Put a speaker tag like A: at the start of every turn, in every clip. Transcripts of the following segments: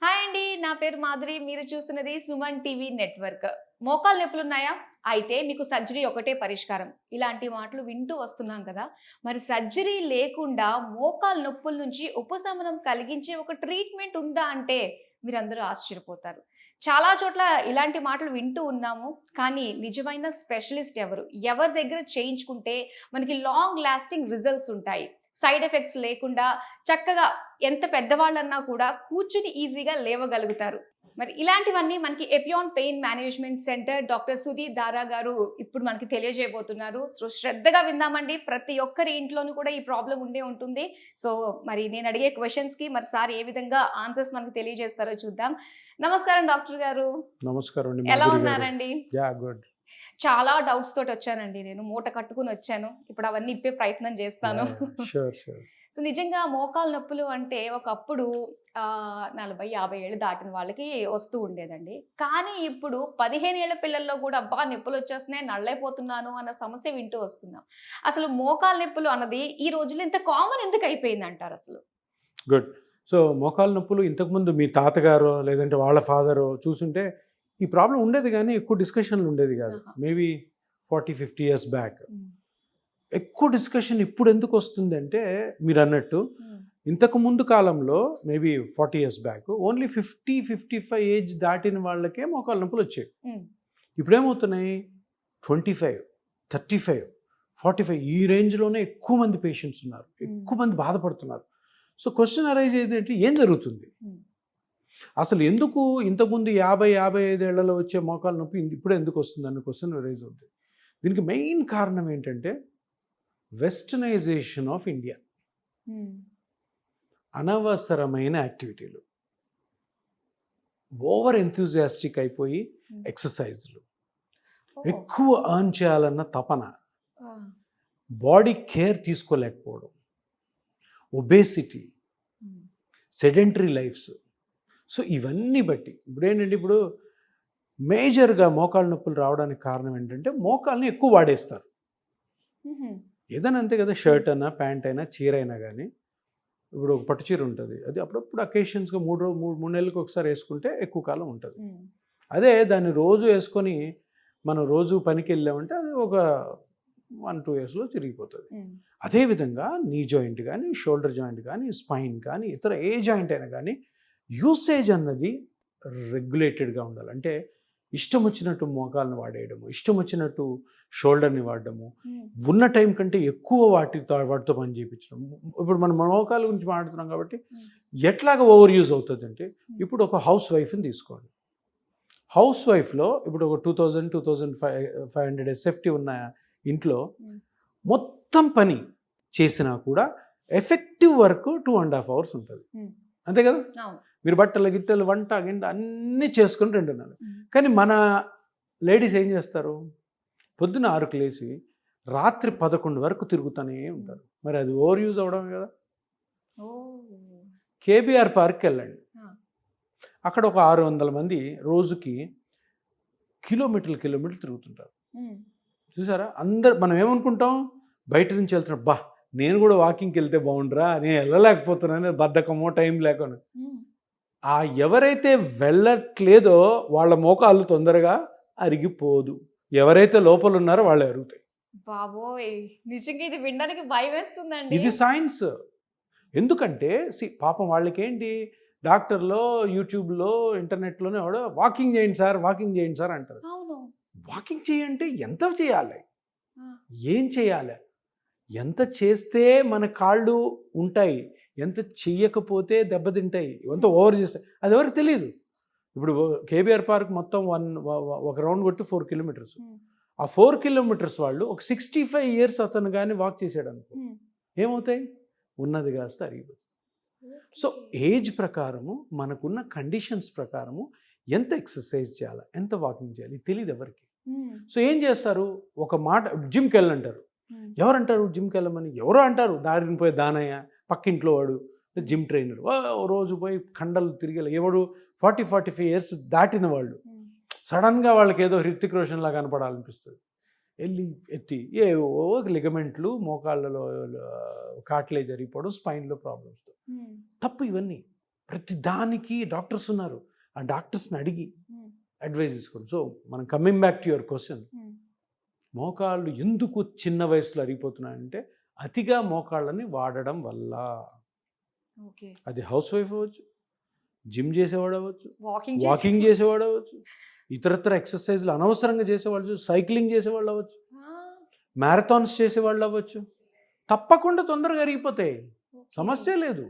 A: Hi అండి. నా పేరు మాధురి. మీరు చూస్తున్నది సుమన్ టీవీ నెట్వర్క్. మోకాలు నొప్పులున్నాయా? అయితే మీకు సర్జరీ ఒకటే పరిష్కారం. ఇలాంటి మాటలు వింటూ వస్తున్నాం కదా! మరి సర్జరీ లేకుండా మోకాలు నొప్పుల నుంచి ఉపశమనం కలిగించే ఒక ట్రీట్మెంట్ ఉందా అంటే మీరందరూ ఆశ్చర్యపోతారు. చాలా చోట్ల ఇలాంటి మాటలు వింటూ ఉన్నాము. కానీ నిజమైన స్పెషలిస్ట్ ఎవరు? ఎవరి దగ్గర చేయించుకుంటే మనకి లాంగ్ లాస్టింగ్ రిజల్ట్స్ ఉంటాయి. సైడ్ ఎఫెక్ట్స్ లేకుండా చక్కగా ఎంత పెద్దవాళ్ళన్నా కూడా కూర్చుని ఈజీగా లేవగలుగుతారు. మరి ఇలాంటివన్నీ మనకి Epione pain management centre doctor Sudheer దారా గారు ఇప్పుడు మనకి తెలియజేయబోతున్నారు. సో శ్రద్ధగా విందామండి. ప్రతి ఒక్కరి ఇంట్లోనూ కూడా ఈ ప్రాబ్లమ్ ఉండే ఉంటుంది. సో మరి నేను అడిగే క్వెషన్స్‌కి మరి సార్ ఏ విధంగా ఆన్సర్స్ మనకు తెలియజేస్తారో చూద్దాం. నమస్కారం డాక్టర్ గారు.
B: నమస్కారం అండి
A: ఎలా
B: మాధురి గారు.
A: ఉన్నారండి?
B: గుడ్.
A: చాలా డౌట్స్ తోటి వచ్చానండి నేను. మూట కట్టుకొని వచ్చాను. ఇప్పుడు అవన్నీ ఇప్పే ప్రయత్నం చేస్తాను.
B: Sure sure.
A: సో నిజంగా మోకాలు నొప్పులు అంటే ఒకప్పుడు 40, 50 ఏళ్ళు దాటిన వాళ్ళకి వస్తూ ఉండేదండి. కానీ ఇప్పుడు 15 ఏళ్ల పిల్లల్లో కూడా అబ్బా! నొప్పులొచ్చేస్తున్నాయి, నళ్ళైపోతున్నాను అన్న సమస్య వింటూ వస్తున్నాం. అసలు మోకాలు నొప్పులు అన్నది ఈ రోజుల్లో ఇంత కామన్ ఎందుకు అయిపోయిందంటారసలు?
B: గుడ్. సో మోకాలు నొప్పులు ఇంతకుముందు మీ తాతగారో లేదంటే వాళ్ళ ఫాదరో చూసుంటే ఈ ప్రాబ్లం ఉండేది కానీ ఎక్కువ డిస్కషన్లు ఉండేది కాదు.
A: ఆహా!
B: Maybe 40, 50 years back.
A: హ్మ్.
B: ఎక్కువ డిస్కషన్ ఇప్పుడు ఎందుకు వస్తుందంటే మీరు అన్నట్టు
A: హ్మ్.
B: ఇంతకు ముందు కాలంలో maybe 40 years back only 50, 55 age దాటిన వాళ్ళకే మోకాలు నొప్పులు వచ్చాయి.
A: హ్మ్.
B: ఇప్పుడేమవుతున్నాయి 25, 35, 45 ఈ రేంజ్లోనే ఎక్కువ మంది పేషెంట్స్ ఉన్నారు, ఎక్కువ మంది బాధపడుతున్నారు. సో క్వశ్చన్ అరైజ్ ఏంటంటే ఏం జరుగుతుంది
A: హ్మ్.
B: అసలు, ఎందుకు ఇంతకుముందు 50, 55 ఏళ్లలో వచ్చే మోకాలు నొప్పి ఇప్పుడు ఎందుకు వస్తుంది అన్న క్వశ్చన్ రైజ్ అవుతుంది. దీనికి మెయిన్ కారణం ఏంటంటే వెస్టర్నైజేషన్ ఆఫ్ ఇండియా.
A: హ్మ్.
B: అనవసరమైన యాక్టివిటీలు, ఓవర్ ఎంతూజియాస్టిక్ అయిపోయి
A: హ్మ్.
B: ఎక్సర్సైజ్లు,
A: ఓహ్!
B: ఎక్కువ ఎర్న్ చేయాలన్న తపన,
A: ఆ!
B: బాడీ కేర్ తీసుకోలేకపోవడం, ఒబేసిటీ,
A: హ్మ్.
B: Sedentary lifes. సో ఇవన్నీ బట్టి ఇప్పుడు మేజర్గా మోకాళ్ళ నొప్పులు రావడానికి కారణం ఏంటంటే మోకాల్ని ఎక్కువ వాడేస్తారు.
A: హుహు.
B: ఏదైనా అంతే కదా, షర్ట్ అయినా ప్యాంట్ అయినా చీర అయినా కానీ. ఇప్పుడు ఒక పట్టు చీర ఉంటుంది, అది అప్పుడప్పుడు అకేషన్స్గా 3 నెలలకు ఒకసారి వేసుకుంటే ఎక్కువ కాలం ఉంటుంది.
A: హ్మ్.
B: అదే దాన్ని రోజు వేసుకొని మనం రోజు పనికి వెళ్ళామంటే అది ఒక 1-2 ఇయర్స్లో చిరిగిపోతుంది.
A: హ్మ్.
B: అదేవిధంగా నీ జాయింట్ కానీ, షోల్డర్ జాయింట్ కానీ, స్పైన్ కానీ, ఇతర ఏ జాయింట్ అయినా కానీ యూసేజ్ అన్నది రెగ్యులేటెడ్గా ఉండాలి. అంటే ఇష్టం వచ్చినట్టు మోకాలను వాడేయడము, ఇష్టం వచ్చినట్టు షోల్డర్ని వాడడము,
A: హ్మ్.
B: ఉన్న టైం కంటే ఎక్కువ వాటితో పని చేయించడం. ఇప్పుడు మనం మోకాల గురించి మాట్లాడుతున్నాం కాబట్టి ఎట్లాగా ఓవర్ యూజ్ అవుతుంది అంటే, ఇప్పుడు ఒక హౌస్ వైఫ్ని తీసుకోండి. హౌస్ వైఫ్లో ఇప్పుడు ఒక 2500 ఎస్ఎఫ్టీ ఉన్న ఇంట్లో మొత్తం పని చేసినా కూడా ఎఫెక్టివ్ వర్క్ 2.5 hours ఉంటుంది. అంతే కదా.
A: అవును.
B: మీరు బట్టలు గిట్టలు వంట గింట అన్నీ చేసుకొని 2:30.
A: హ్మ్.
B: కానీ మన లేడీస్ ఏం చేస్తారు, పొద్దున్న 6కి లేచి రాత్రి 11 వరకు తిరుగుతూనే ఉంటారు. మరి అది ఓవర్ యూజ్ అవడమే కదా.
A: ఓహ్!
B: కేబీఆర్ పార్క్కి వెళ్ళండి,
A: ఆ!
B: అక్కడ ఒక 600 మంది రోజుకి కిలోమీటర్లు తిరుగుతుంటారు.
A: హ్మ్.
B: చూసారా, అందరు మనం ఏమనుకుంటాం, బయట నుంచి వెళ్తున్నాం, బా నేను కూడా వాకింగ్కి వెళ్తే బాగుండరా, నేను వెళ్ళలేకపోతున్నాను, బద్ధకమో టైం లేకుండా.
A: హ్మ్.
B: ఆ ఎవరైతే వెళ్ళట్లేదో వాళ్ళ మోకాళ్ళు తొందరగా అరిగిపోదు, ఎవరైతే లోపల ఉన్నారో వాళ్ళు అరుగుతాయి.
A: బాబోయ్! నిజంగా ఇది వినడానికి భయమేస్తుందండి.
B: ఇది సైన్స్. ఎందుకంటే పాపం వాళ్ళకేంటి, డాక్టర్లో, యూట్యూబ్లో, ఇంటర్నెట్లోనే ఎవడో వాకింగ్ చేయండి సార్ అంటారు.
A: అవును.
B: వాకింగ్ చేయంటే ఎంత చేయాలి,
A: ఆ!
B: ఏం చేయాలి, ఎంత చేస్తే మన కాళ్ళు ఉంటాయి, ఎంత చెయ్యకపోతే దెబ్బతింటాయి, ఎంత ఓవర్ చేస్తాయి అది ఎవరికి తెలియదు. ఇప్పుడు కేబీఆర్ పార్క్ మొత్తం ఒక రౌండ్ కొట్టి 4 కిలోమీటర్స్.
A: హ్మ్.
B: ఆ 4 కిలోమీటర్స్ వాళ్ళు ఒక 65 ఇయర్స్ అతను కానీ వాక్ చేసాడు అనుకో,
A: హ్మ్.
B: ఏమవుతాయి, ఉన్నది కాస్త అరిగిపోతుంది. సో ఏజ్ ప్రకారము, మనకున్న కండిషన్స్ ప్రకారము ఎంత ఎక్సర్సైజ్ చేయాలి, ఎంత వాకింగ్ చేయాలి ఇది తెలియదు ఎవరికి.
A: హ్మ్.
B: సో ఏం చేస్తారు, ఒక మాట జిమ్కి వెళ్ళంటారు.
A: హ్మ్.
B: ఎవరంటారు జిమ్కి వెళ్ళమని, ఎవరో అంటారు, దారిని పోయి దానయ్య పక్కింట్లో వాడు జిమ్ ట్రైనర్, రోజు పోయి కండలు తిరిగి ఎవడు 40-45 ఇయర్స్ దాటిన వాళ్ళు
A: హ్మ్.
B: సడన్గా వాళ్ళకి ఏదో హృతిక్ రోషన్ లాగా కనపడాలనిపిస్తుంది. వెళ్ళి ఎత్తి ఏవో లిగమెంట్లు, మోకాళ్ళలో కాట్లేజ్ జరిగిపోవడం, స్పైన్లో ప్రాబ్లమ్స్.
A: హ్మ్.
B: తప్పు ఇవన్నీ. ప్రతి దానికి డాక్టర్స్ ఉన్నారు. ఆ డాక్టర్స్ని అడిగి అడ్వైజ్ తీసుకోండి. సో మనం coming back to your question, మోకాళ్ళు ఎందుకు చిన్న వయసులో అరిగిపోతున్నాయంటే అతిగా మోకాళ్ళని వాడడం వల్ల.
A: ఓకే.
B: అది హౌస్ వైఫ్ అవ్వచ్చు, జిమ్ చేసేవాడు అవ్వచ్చు,
A: వాకింగ్
B: వాకింగ్ చేసేవాడు అవ్వచ్చు, ఇతరత్ర ఎక్సర్సైజ్లు అనవసరంగా చేసేవాళ్ళు, సైక్లింగ్ చేసేవాళ్ళు అవ్వచ్చు, మ్యారథాన్స్ చేసేవాళ్ళు అవ్వచ్చు. తప్పకుండా తొందరగా అరిగిపోతాయి, సమస్య లేదు.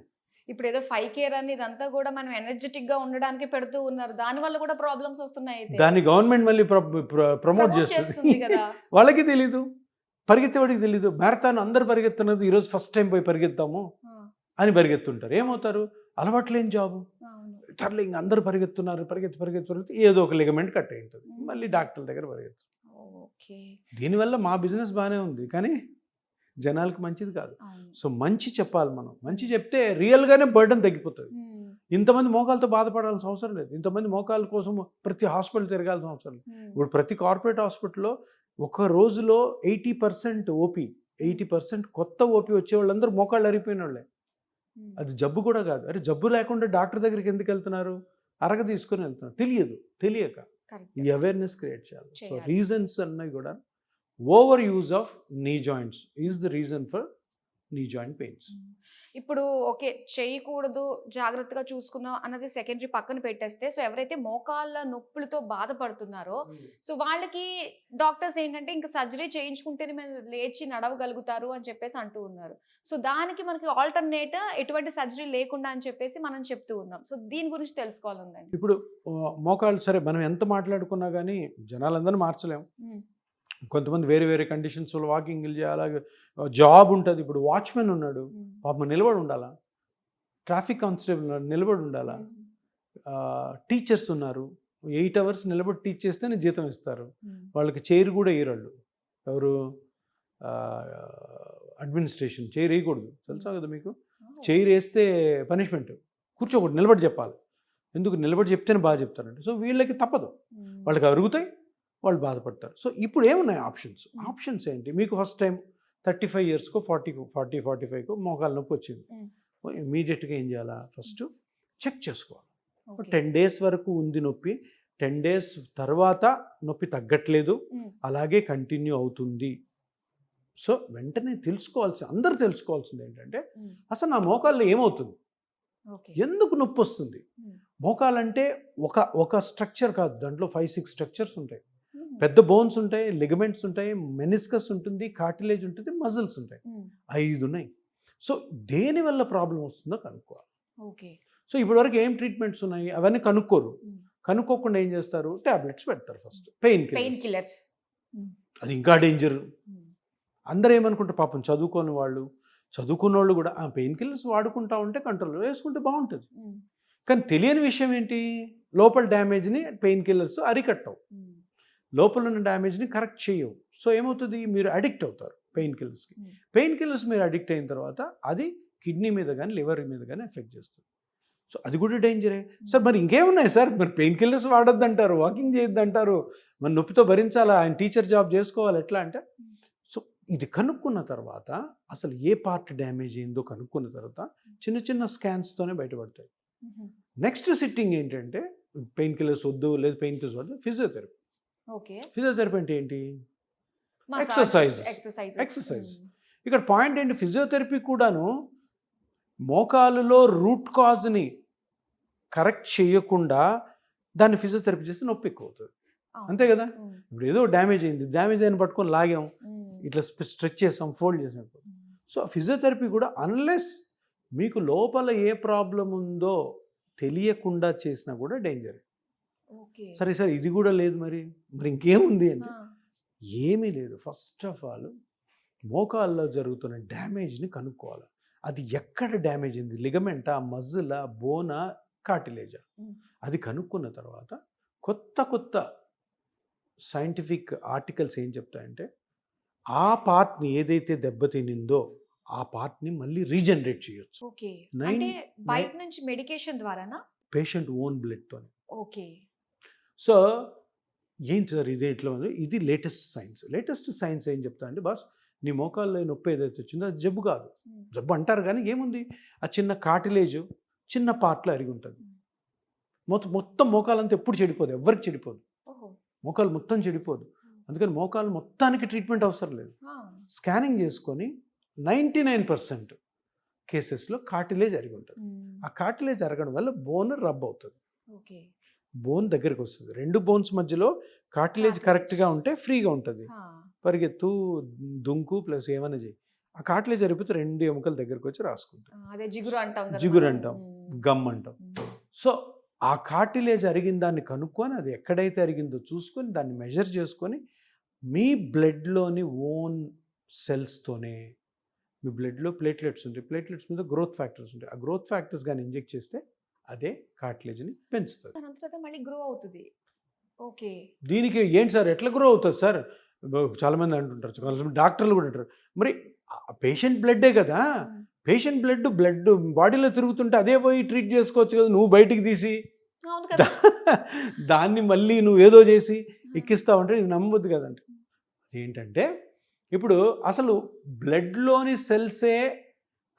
A: ఇప్పుడు ఏదో 5K రన్ ఇదంతా కూడా మనం ఎనర్జెటిక్ గా ఉండడానికి పెడుతూ ఉన్నారు, దాని వల్ల కూడా ప్రాబ్లమ్స్ వస్తున్నాయి. అయితే
B: దాన్ని గవర్నమెంట్ మళ్ళీ ప్రమోట్
A: చేస్తుంది
B: చేస్తుంది
A: కదా.
B: వాళ్ళకి తెలీదు, పరిగెత్తేవాడికి తెలీదు. మ్యారథాన్ అందరు పరిగెత్తున్నది, ఈరోజు ఫస్ట్ టైం పోయి పరిగెత్తాము అని పరిగెత్తుంటారు. ఏమవుతారు? అలవాట్లేని జాబు, ఇతరులు ఇంక అందరూ పరిగెత్తి ఏదో ఒక లిగమెంట్ కట్ అయి ఉంటుంది, మళ్ళీ డాక్టర్ దగ్గర పరిగెత్తారు. దీనివల్ల మా బిజినెస్ బాగానే ఉంది, కానీ జనాలకు మంచిది కాదు. సో మంచి చెప్పాలి మనం, మంచి చెప్తే రియల్గానే బర్డన్ తగ్గిపోతుంది. ఇంతమంది మోకాలతో బాధపడాల్సిన అవసరం లేదు, ఇంతమంది మోకాల కోసం ప్రతి హాస్పిటల్ తిరగాల్సిన అవసరం లేదు. ఇప్పుడు ప్రతి కార్పొరేట్ హాస్పిటల్లో ఒక రోజులో 80% ఓపీ, 80% కొత్త ఓపీ వచ్చే వాళ్ళందరూ మోకాళ్ళు అరిగిపోయిన వాళ్ళే. అది జబ్బు కూడా కాదు. అరే జబ్బు లేకుండా డాక్టర్ దగ్గరికి ఎందుకు వెళ్తున్నారు? అరగ తీసుకొని వెళ్తున్నారు, తెలియక. ఈ అవేర్నెస్ క్రియేట్ చేయాలి. సో రీజన్స్ అన్నవి కూడా ఓవర్ యూజ్ ఆఫ్ నీ joints is the reason for knee joint pains.
A: ఇప్పుడు ఓకే, చేయకూడదు, జాగ్రత్తగా చూసుకున్నాం అన్నది సెకండరీ పక్కన పెట్టేస్తే, సో ఎవరైతే మోకాళ్ళ నొప్పులతో బాధపడుతున్నారో సో వాళ్ళకి డాక్టర్స్ ఏంటంటే ఇంకా సర్జరీ చేయించుకుంటేనే మీరు లేచి నడవగలుగుతారు అని చెప్పేసి అంటూ ఉన్నారు. సో దానికి మనకి ఆల్టర్నేట్ ఎటువంటి సర్జరీ లేకుండా అని చెప్పేసి మనం చెప్తూ ఉన్నాం. సో దీని గురించి తెలుసుకోవాలండి.
B: ఇప్పుడు మోకాళ్ళు సరే మనం ఎంత మాట్లాడుకున్నా కానీ జనాలందరినీ మార్చలేము. కొంతమంది వేరే వేరే కండిషన్స్ వల్ల వాకింగ్ చేయాలి, జాబ్ ఉంటుంది. ఇప్పుడు వాచ్మెన్ ఉన్నాడు, పాపం నిలబడి ఉండాలా, ట్రాఫిక్ కానిస్టేబుల్ ఉన్నాడు, నిలబడి ఉండాలా, టీచర్స్ ఉన్నారు, 8 hours నిలబడి టీచ్ చేస్తేనే జీతం ఇస్తారు. వాళ్ళకి చైర్ కూడా వేయరాళ్ళు. ఎవరు? అడ్మినిస్ట్రేషన్ చైర్ వేయకూడదు, తెలుసా కదా మీకు? చైర్ వేస్తే పనిష్మెంట్, కూర్చోకూడదు, నిలబడి చెప్పాలి. ఎందుకు? నిలబడి చెప్తేనే బాగా చెప్తారంటే. సో వీళ్ళకి తప్పదు, వాళ్ళకి అరుగుతాయి, వాళ్ళు బాధపడతారు. సో ఇప్పుడు ఏమున్నాయి ఆప్షన్స్ ఏంటి? మీకు ఫస్ట్ టైం 35 yearsకో 45కో మోకాలు నొప్పి వచ్చింది, ఇమీడియట్గా ఏం చేయాలా? ఫస్ట్ చెక్ చేసుకోవాలి. 10 days వరకు ఉంది నొప్పి, 10 days తర్వాత నొప్పి తగ్గట్లేదు, అలాగే కంటిన్యూ అవుతుంది. సో వెంటనే అందరూ తెలుసుకోవాల్సింది ఏంటంటే అసలు నా మోకాల్లో ఏమవుతుంది, ఎందుకు నొప్పి వస్తుంది? మోకాలంటే ఒక స్ట్రక్చర్ కాదు, దాంట్లో 5-6 స్ట్రక్చర్స్ ఉంటాయి. పెద్ద బోన్స్ ఉంటాయి, లిగమెంట్స్ ఉంటాయి, మెనిస్కస్ ఉంటుంది, కార్టిలేజ్ ఉంటుంది, మజిల్స్ ఉంటాయి, 5 ఉన్నాయి. సో దేని వల్ల ప్రాబ్లం వస్తుందో కనుక్కోవాలి. సో ఇప్పటి వరకు ఏం ట్రీట్మెంట్స్ ఉన్నాయి అవన్నీ కనుక్కోకుండా ఏం చేస్తారు? టాబ్లెట్స్ పెడతారు. ఫస్ట్ పెయిన్ కిల్లర్స్, అది ఇంకా డేంజర్. అందరూ ఏమనుకుంటారు? పాపం చదువుకున్న వాళ్ళు కూడా ఆ పెయిన్ కిల్లర్స్ వాడుకుంటా ఉంటే కంట్రోల్ వేసుకుంటే బాగుంటుంది. కానీ తెలియని విషయం ఏంటి? లోపల డ్యామేజ్ని పెయిన్ కిల్లర్స్ అరికట్టవు, లోపల ఉన్న డ్యామేజ్ని కరెక్ట్ చేయవు. సో ఏమవుతుంది? మీరు అడిక్ట్ అవుతారు పెయిన్ కిల్లర్స్కి. పెయిన్ కిల్లర్స్ మీరు అడిక్ట్ అయిన తర్వాత అది కిడ్నీ మీద కానీ లివర్ మీద కానీ ఎఫెక్ట్ చేస్తుంది. సో అది కూడా డేంజరే. సార్ మరి ఇంకేమున్నాయి సార్? మరి పెయిన్ కిల్లర్స్ వాడొద్దు అంటారు, వాకింగ్ చేయొద్దు అంటారు, మరి నొప్పితో భరించాలా, ఆయన టీచర్ జాబ్ చేసుకోవాలి, ఎట్లా అంటే? సో ఇది కనుక్కున్న తర్వాత అసలు ఏ పార్ట్ డ్యామేజ్ అయిందో కనుక్కున్న తర్వాత చిన్న చిన్న స్కాన్స్తోనే బయటపడతాయి. నెక్స్ట్ సిట్టింగ్ ఏంటంటే పెయిన్ కిల్లర్స్ వద్దు, లేదు పెయిన్ కిల్లర్స్ వద్దు, ఫిజియోథెరపీ. ఫిజియోథెరపీ అంటే ఏంటి? ఎక్సర్సైజ్. ఇక్కడ పాయింట్ ఏంటి? ఫిజియోథెరపీ కూడాను మోకాలులో రూట్ కాజ్ని కరెక్ట్ చేయకుండా దాన్ని ఫిజియోథెరపీ చేస్తే నొప్పి ఎక్కువ అవుతుంది, అంతే కదా? ఇప్పుడు ఏదో డ్యామేజ్ అయిన పట్టుకొని లాగాం, ఇట్లా స్ట్రెచ్ చేసాం, ఫోల్డ్ చేసాం. సో ఫిజియోథెరపీ కూడా అన్లెస్ మీకు లోపల ఏ ప్రాబ్లం ఉందో తెలియకుండా చేసినా కూడా డేంజర్. సరే సార్ ఇది కూడా లేదు, మరి ఇంకేముంది అంటే ఏమీ లేదు. ఫస్ట్ ఆఫ్ ఆల్ మోకాల్లో జరుగుతున్న డ్యామేజ్ని కనుక్కోవాలి. అది ఎక్కడ డ్యామేజ్ అయింది? లిగమెంటా, మజిలా, బోనా, కార్టిలేజా? అది కనుక్కున్న తర్వాత కొత్త సైంటిఫిక్ ఆర్టికల్స్ ఏం చెప్తాయంటే ఆ పార్ట్ని ఏదైతే దెబ్బతినిందో ఆ పార్ట్ని మళ్ళీ రీజనరేట్ చేయొచ్చు.
A: బయట నుంచి మెడికేషన్ ద్వారానా?
B: పేషెంట్ ఓన్ బ్లడ్తో.
A: ఓకే.
B: సో ఏంటి సార్ ఇది ఎట్లా ఉంది? ఇది లేటెస్ట్ సైన్స్ ఏం చెప్తా అంటే, బాస్ నీ మోకాల్లో నొప్పి ఏదైతే వచ్చిందో అది జబ్బు కాదు. జబ్బు అంటారు కానీ ఏముంది? ఆ చిన్న కార్టిలేజ్, చిన్న పార్ట్లో అరిగి ఉంటుంది. మొత్తం మోకాలంతా ఎప్పుడు చెడిపోదు, ఎవరికి చెడిపోదు,
A: ఓహో.
B: మోకాలు మొత్తం చెడిపోదు. అందుకని మోకాలు మొత్తానికి ట్రీట్మెంట్ అవసరం లేదు.
A: ఆ.
B: స్కానింగ్ చేసుకొని 99% కేసెస్లో కార్టిలేజ్ అరిగి ఉంటుంది. ఆ కార్టిలేజ్ అరగడం వల్ల బోన్ రబ్ అవుతుంది,
A: ఓకే.
B: బోన్ దగ్గరికి వస్తుంది. రెండు బోన్స్ మధ్యలో కార్టిలేజ్ కరెక్ట్గా ఉంటే ఫ్రీగా ఉంటుంది. పరిగెత్తు, దుంకు ప్లస్ ఏమైనా చేయి. ఆ కార్టిలేజ్ అరిగిపోతే రెండు ఎముకల దగ్గరికి వచ్చి రాసుకుంటాం.
A: అదే జిగురు అంటాం కదా.
B: జిగురు అంటాం, గమ్ అంటాం. సో ఆ కార్టిలేజ్ అరిగిన దాన్ని కనుక్కొని అది ఎక్కడైతే అరిగిందో చూసుకొని దాన్ని మెజర్ చేసుకొని మీ బ్లడ్లోని ఓన్ సెల్స్తోనే, మీ బ్లడ్లో ప్లేట్లెట్స్ ఉంటాయి, ప్లేట్లెట్స్ మీద గ్రోత్ ఫ్యాక్టర్స్ ఉంటాయి. ఆ గ్రోత్ ఫ్యాక్టర్స్ కానీ ఇంజెక్ట్ చేస్తే అదే కార్టిలేజ్ని పెంచుతుంది.
A: దాని అంతటా మళ్ళీ గ్రో అవుతుంది. ఓకే.
B: దీనికి ఏంటి సార్ ఎట్లా గ్రో అవుతుంది సార్? చాలామంది అంటుంటారు, చాలామంది డాక్టర్లు కూడా అంటారు, మరి పేషెంట్ బ్లడ్డే కదా, పేషెంట్ బ్లడ్ బాడీలో తిరుగుతుంటే అదే పోయి ట్రీట్ చేసుకోవచ్చు కదా, నువ్వు బయటికి తీసి
A: అవును కదా.
B: దాన్ని మళ్ళీ నువ్వు ఏదో చేసి ఎక్కిస్తావంటే ఇది నమ్మొద్దు కదండి. ఏంటంటే ఇప్పుడు అసలు బ్లడ్లోని సెల్సే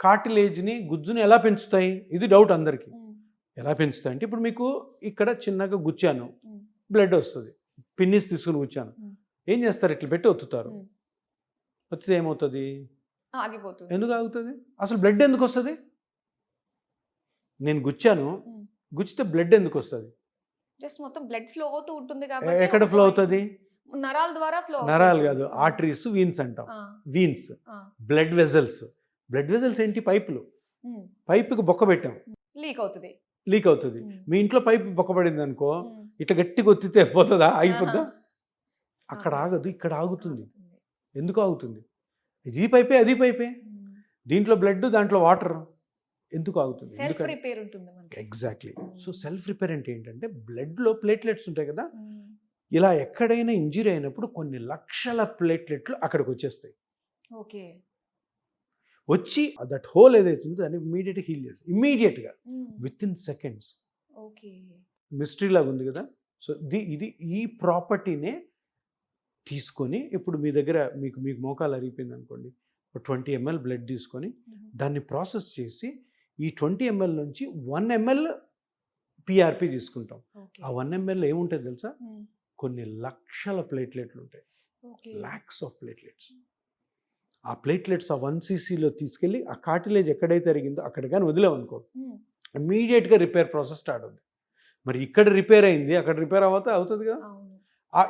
B: కార్టిలేజ్ని, గుజ్జుని ఎలా పెంచుతాయి? ఇది డౌట్ అందరికీ. ఎలా పెంచుతాయి అంటే, ఇప్పుడు మీకు ఇక్కడ చిన్నగా గుచ్చాను, బ్లడ్ వస్తుంది, పిన్నిస్ తీసుకుని గుచ్చాను, ఏం చేస్తారు? ఇట్లా పెట్టి ఒత్తుతారు. ఒత్తితే ఏమవుతుంది?
A: ఆగిపోతుంది.
B: ఎందుకు ఆగుతుంది? అసలు బ్లడ్ ఎందుకు వస్తుంది? నేను గుచ్చాను, గుచ్చితే బ్లడ్ ఎందుకు వస్తుంది?
A: జస్ట్ మొత్తం బ్లడ్ ఫ్లో అవుతూ ఉంటుంది కాబట్టి.
B: ఎక్కడ ఫ్లో అవుతుంది?
A: నరాల ద్వారా ఫ్లో.
B: నరాలు కాదు, ఆర్టరీస్, వీన్స్ అంటాం. Veins, blood vessels. Blood vessels ఏంటి? పైపులు. పైపుకి బొక్క పెట్టాం,
A: లీక్ అవుతుంది.
B: లీక్ అవుతుంది. మీ ఇంట్లో పైపు బొక్కపడింది అనుకో, ఇట్లా గట్టిగా ఒత్తితే పోతుందా? ఆగిపోద్దా? అక్కడ ఆగదు, ఇక్కడ ఆగుతుంది. ఎందుకు ఆగుతుంది? ఇది పైపే, అది పైపే, దీంట్లో బ్లడ్, దాంట్లో వాటర్. ఎందుకు ఆగుతుంది?
A: సెల్ఫ్ రిపేర్ ఉంటుంది.
B: ఎగ్జాక్ట్లీ. సో సెల్ఫ్ రిపేర్ అంటే ఏంటంటే, బ్లడ్లో ప్లేట్లెట్స్ ఉంటాయి కదా, ఇలా ఎక్కడైనా ఇంజరీ అయినప్పుడు కొన్ని లక్షల ప్లేట్లెట్లు అక్కడికి వచ్చేస్తాయి.
A: ఓకే.
B: వచ్చి దట్ హోల్ ఏదైతే ఉందో దాన్ని ఇమీడియట్గా హీల్ చేస్తాయి, ఇమీడియట్గా, with in seconds.
A: Okay.
B: Mystery లాగా ఉంది కదా. సో ఇది ఈ ప్రాపర్టీనే తీసుకొని, ఇప్పుడు మీ దగ్గర మీకు మోకాలు అరిగిపోయింది అనుకోండి, 20 ml బ్లడ్ తీసుకొని దాన్ని ప్రాసెస్ చేసి ఈ 20 ml నుంచి 1 ml పిఆర్పి తీసుకుంటాం. ఆ 1 ml ఏముంటుంది తెలుసా? కొన్ని లక్షల ప్లేట్లెట్లు ఉంటాయి, లాక్స్ ఆఫ్ ప్లేట్లెట్స్. ఆ ప్లేట్లెట్స్ ఆ 1 ccలో తీసుకెళ్ళి ఆ కార్టిలేజ్ ఎక్కడైతే అరిగిందో అక్కడ కానీ వదిలేమనుకో, ఇమీడియట్గా రిపేర్ ప్రాసెస్ స్టార్ట్ అవుతుంది. మరి ఇక్కడ రిపేర్ అయింది, అక్కడ రిపేర్ అవుతుంది కదా.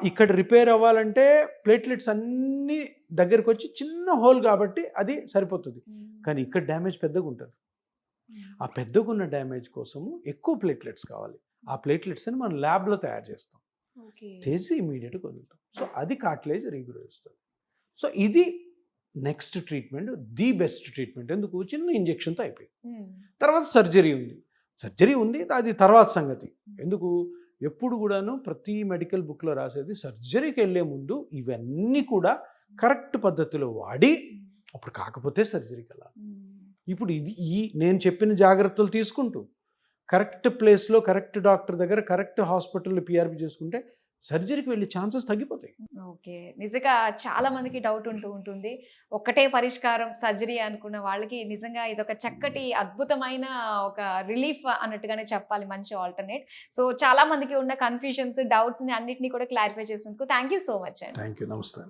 B: ఇక్కడ రిపేర్ అవ్వాలంటే ప్లేట్లెట్స్ అన్నీ దగ్గరకు వచ్చి చిన్న హోల్ కాబట్టి అది సరిపోతుంది. కానీ ఇక్కడ డ్యామేజ్ పెద్దగా ఉంటుంది. ఆ పెద్దగా ఉన్న డ్యామేజ్ కోసము ఎక్కువ ప్లేట్లెట్స్ కావాలి. ఆ ప్లేట్లెట్స్ అని మనం ల్యాబ్లో తయారు చేస్తాం, చేసి ఇమీడియట్గా వదులుతాం. సో అది కార్టిలేజ్ రీగ్రో చేస్తుంది. సో ఇది next treatment, the best treatment. ఎందుకు? చిన్న ఇంజెక్షన్తో అయిపోయింది. తర్వాత సర్జరీ ఉంది, అది తర్వాత సంగతి. ఎందుకు? ఎప్పుడు కూడాను ప్రతి మెడికల్ బుక్లో రాసేది, సర్జరీకి వెళ్ళే ముందు ఇవన్నీ కూడా కరెక్ట్ పద్ధతిలో వాడి అప్పుడు కాకపోతే సర్జరీకి వెళ్ళాలి. ఇప్పుడు నేను చెప్పిన జాగ్రత్తలు తీసుకుంటూ కరెక్ట్ ప్లేస్లో, కరెక్ట్ డాక్టర్ దగ్గర, కరెక్ట్ హాస్పిటల్లో పిఆర్పి చేసుకుంటే సర్జరీకి వెళ్ళే ఛాన్సెస్ తగ్గిపోతాయి.
A: ఓకే. నిజంగా చాలా మందికి డౌట్ ఉంటుంది, ఒక్కటే పరిష్కారం సర్జరీ అనుకున్న వాళ్ళకి నిజంగా ఇదొక చక్కటి అద్భుతమైన ఒక రిలీఫ్ అన్నట్టుగానే చెప్పాలి, మంచి ఆల్టర్నేట్. సో చాలా మందికి ఉన్న కన్ఫ్యూజన్స్, డౌట్స్ని అన్నిటినీ కూడా క్లారిఫై చేసినందుకు థ్యాంక్ యూ సో మచ్ అండి.
B: Thank you. నమస్తే.